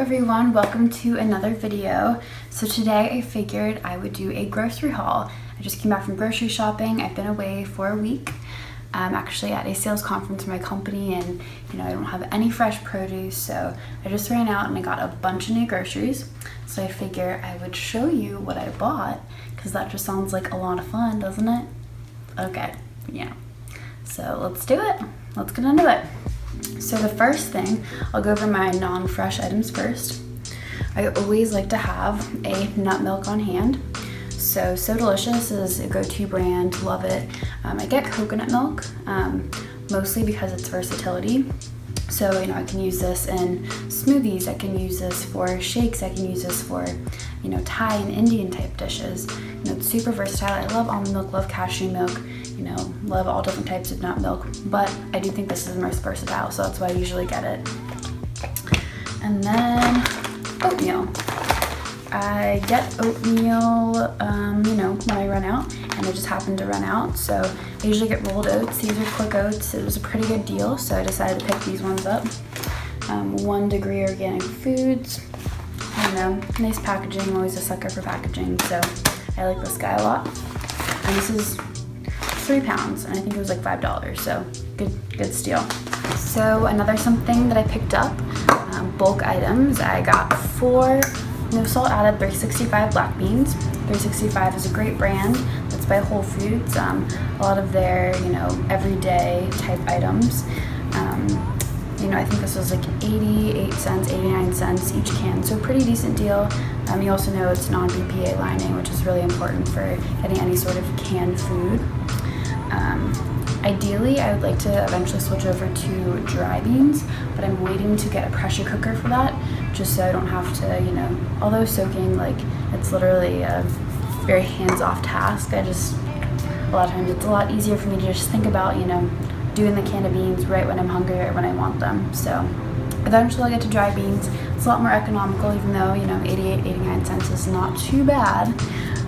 everyone, welcome to another video. So today I figured I would do a grocery haul. I just came back from grocery shopping. I've been away for a week. I'm actually at a sales conference for my company and I don't have any fresh produce, so I just ran out and I got a bunch of new groceries. So I figure I would show you what I bought because that just sounds like a lot of fun, doesn't it? Okay, yeah. So let's do it. Let's get into it. So the first thing, I'll go over my non-fresh items first. I always like to have a nut milk on hand. So Delicious is a go-to brand, love it. I get coconut milk, mostly because it's versatility. So, I can use this in smoothies, I can use this for shakes, I can use this for, Thai and Indian type dishes. It's super versatile. I love almond milk, love cashew milk, love all different types of nut milk, but I do think this is the most versatile, so that's why I usually get it. And then oatmeal. I get oatmeal, when I run out, and I just happened to run out, so I usually get rolled oats. These are quick oats. It was a pretty good deal, so I decided to pick these ones up. 1 Degree Organic Foods. I don't know, nice packaging. I'm always a sucker for packaging, so I like this guy a lot. And this is 3 pounds, and I think it was like $5, so good steal. So another something that I picked up, bulk items. I got 4 no salt added 365 black beans. 365 is a great brand that's by Whole Foods. A lot of their, everyday type items. I think this was like 88 cents, 89 cents each can, so pretty decent deal. You also know it's non-BPA lining, which is really important for getting any sort of canned food. Ideally, I would like to eventually switch over to dry beans, but I'm waiting to get a pressure cooker for that, just so I don't have to, although soaking, it's literally a very hands-off task. A lot of times it's a lot easier for me to just think about, doing the can of beans right when I'm hungry or when I want them. So eventually I'll get to dry beans. It's a lot more economical, even though, 88, 89 cents is not too bad.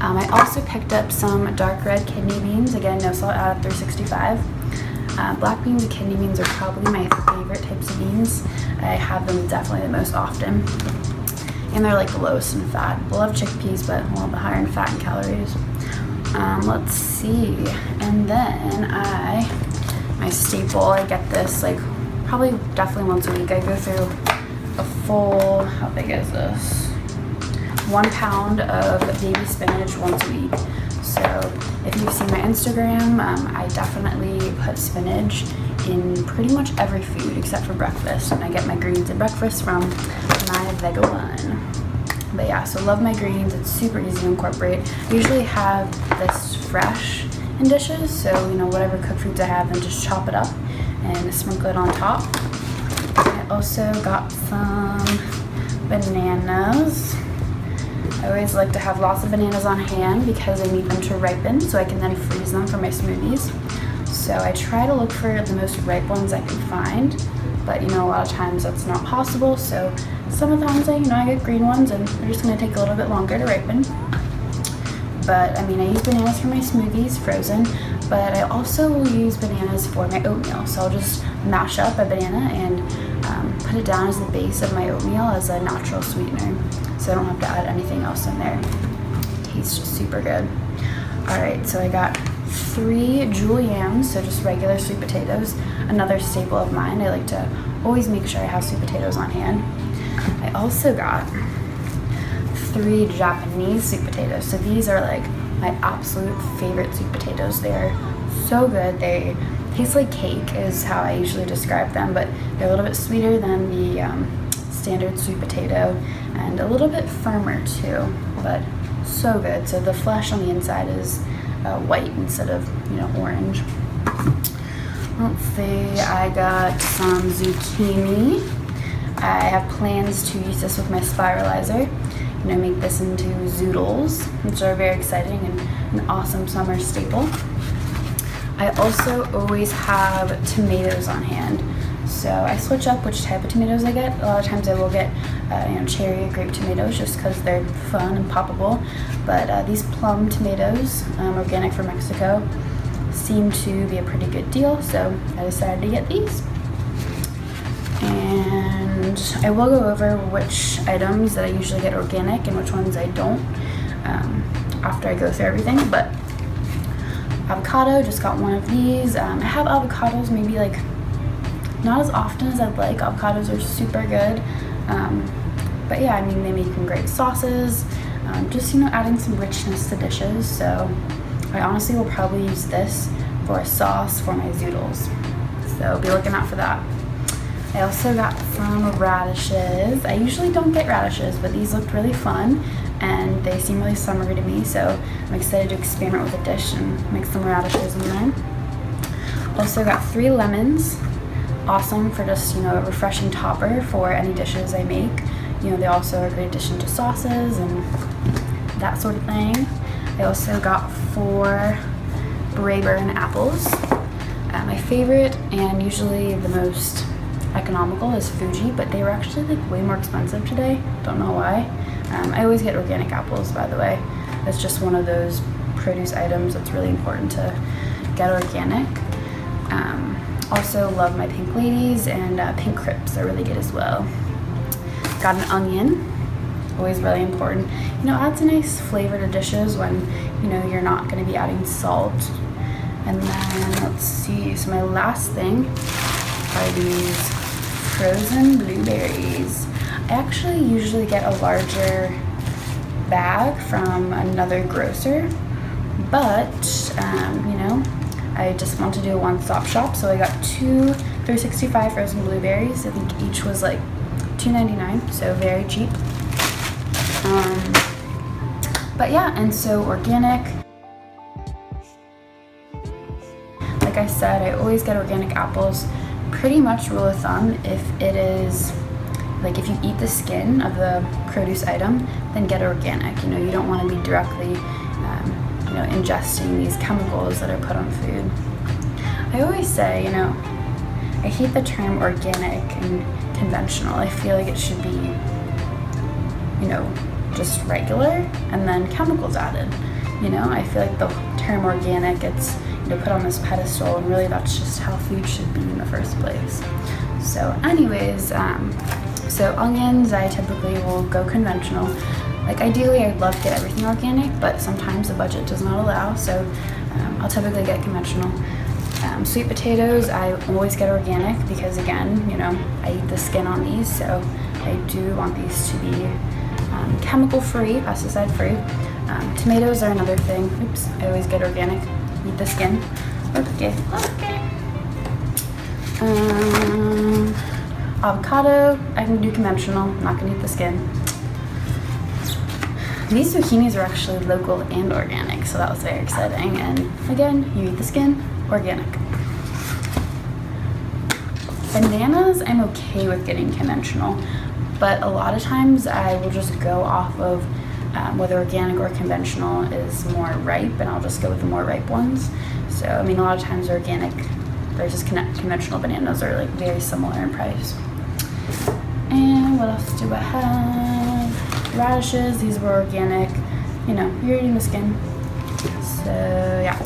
I also picked up some dark red kidney beans. Again, no salt added 365. Black beans and kidney beans are probably my favorite types of beans. I have them definitely the most often. And they're like the lowest in fat. I love chickpeas, but a little bit higher in fat and calories. Let's see. And then my staple, I get this probably definitely once a week. I go through a full, how big is this? 1 pound of baby spinach once a week. So if you've seen my Instagram, I definitely put spinach in pretty much every food except for breakfast. And I get my greens at breakfast from my Vega One. But yeah, so love my greens. It's super easy to incorporate. I usually have this fresh in dishes, so whatever cooked foods I have, then just chop it up and sprinkle it on top. I also got some bananas. I always like to have lots of bananas on hand because I need them to ripen so I can then freeze them for my smoothies. So I try to look for the most ripe ones I can find, but a lot of times that's not possible. So sometimes I get green ones and they're just going to take a little bit longer to ripen. But I use bananas for my smoothies, frozen, but I also will use bananas for my oatmeal. So I'll just mash up a banana and put it down as the base of my oatmeal as a natural sweetener. So I don't have to add anything else in there. Tastes super good. Alright, so I got 3 jewel yams, so just regular sweet potatoes. Another staple of mine. I like to always make sure I have sweet potatoes on hand. I also got 3 Japanese sweet potatoes. So these are my absolute favorite sweet potatoes. They're so good. They taste like cake is how I usually describe them, but they're a little bit sweeter than the standard sweet potato and a little bit firmer too, but so good. So the flesh on the inside is white instead of orange. Let's see, I got some zucchini. I have plans to use this with my spiralizer. Make this into zoodles, which are very exciting and an awesome summer staple. I also always have tomatoes on hand. So I switch up which type of tomatoes I get. A lot of times I will get cherry or grape tomatoes just because they're fun and poppable. But these plum tomatoes, organic from Mexico, seem to be a pretty good deal. So I decided to get these. And and I will go over which items that I usually get organic and which ones I don't after I go through everything. But avocado, just got one of these. I have avocados maybe like not as often as I'd like. Avocados are super good, but yeah, I mean, they make some great sauces, just, you know, adding some richness to dishes. So I honestly will probably use this for a sauce for my zoodles, so be looking out for that. I also got some radishes. I usually don't get radishes, but these looked really fun and they seem really summery to me, so I'm excited to experiment with a dish and make some radishes in there. Also got 3 lemons. Awesome for just, you know, a refreshing topper for any dishes I make. You know, they also are a great addition to sauces and that sort of thing. I also got 4 Braeburn apples. My favorite and usually the most economical is Fuji, but they were actually like way more expensive today. Don't know why. I always get organic apples, by the way. It's just one of those produce items that's really important to get organic. Also love my pink ladies, and pink crips are really good as well. Got an onion, always really important. You know, adds a nice flavor to dishes when, you know, you're not going to be adding salt. And then let's see, so my last thing are these frozen blueberries. I actually usually get a larger bag from another grocer, but you know, I just want to do a one-stop shop, so I got 2 365 frozen blueberries. I think each was like $2.99, so very cheap. But yeah, and so organic. Like I said, I always get organic apples. Pretty much rule of thumb, if it is like, if you eat the skin of the produce item, then get organic. You know, you don't want to be directly you know, ingesting these chemicals that are put on food. I always say, you know, I hate the term organic and conventional. I feel like it should be, you know, just regular and then chemicals added. You know, I feel like the term organic, it's, you know, put on this pedestal, and really that's just how food should be in the first place. So anyways, so onions, I typically will go conventional. Like ideally I'd love to get everything organic, but sometimes the budget does not allow, so I'll typically get conventional. Sweet potatoes, I always get organic because, again, you know, I eat the skin on these, so I do want these to be chemical free, pesticide free. Tomatoes are another thing. Oops, I always get organic, eat the skin. Okay. Avocado, I can do conventional, I'm not gonna eat the skin. These zucchinis are actually local and organic, so that was very exciting. And again, you eat the skin, organic. Bananas, I'm okay with getting conventional, but a lot of times I will just go off of whether organic or conventional is more ripe, and I'll just go with the more ripe ones. So, I mean, a lot of times organic versus conventional bananas are like very similar in price. And what else do I have? Radishes, these were organic. You know, you're eating the skin. So yeah.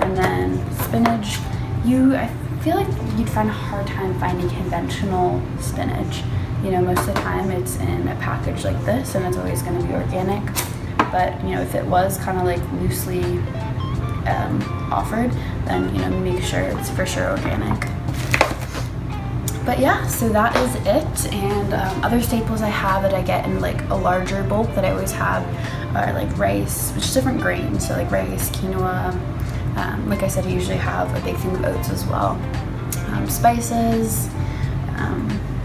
And then spinach. I feel like you'd find a hard time finding conventional spinach. You know, most of the time it's in a package like this, and it's always going to be organic. But, you know, if it was kind of like loosely offered, then, you know, make sure it's for sure organic. But yeah, so that is it. And other staples I have that I get in like a larger bulk that I always have are like rice, which is different grains. So like rice, quinoa. Like I said, I usually have a big thing of oats as well. Spices.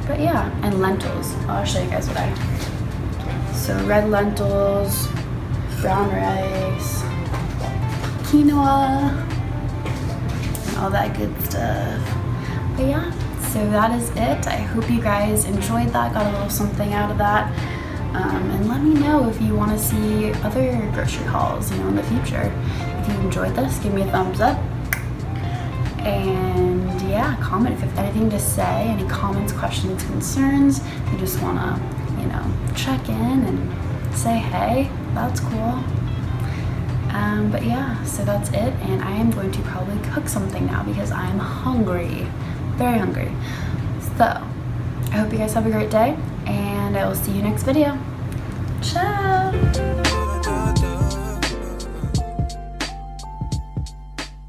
But yeah, and lentils. I'll show you guys what I have. So red lentils, brown rice, quinoa, and all that good stuff. But yeah. So that is it. I hope you guys enjoyed that, got a little something out of that. And let me know if you want to see other grocery hauls, you know, in the future. If you enjoyed this, give me a thumbs up. And yeah, comment if you have anything to say, any comments, questions, concerns. If you just want to, you know, check in and say hey, that's cool. But yeah, so that's it. And I am going to probably cook something now because I'm hungry. Very hungry. So I hope you guys have a great day, and I will see you next video. Ciao!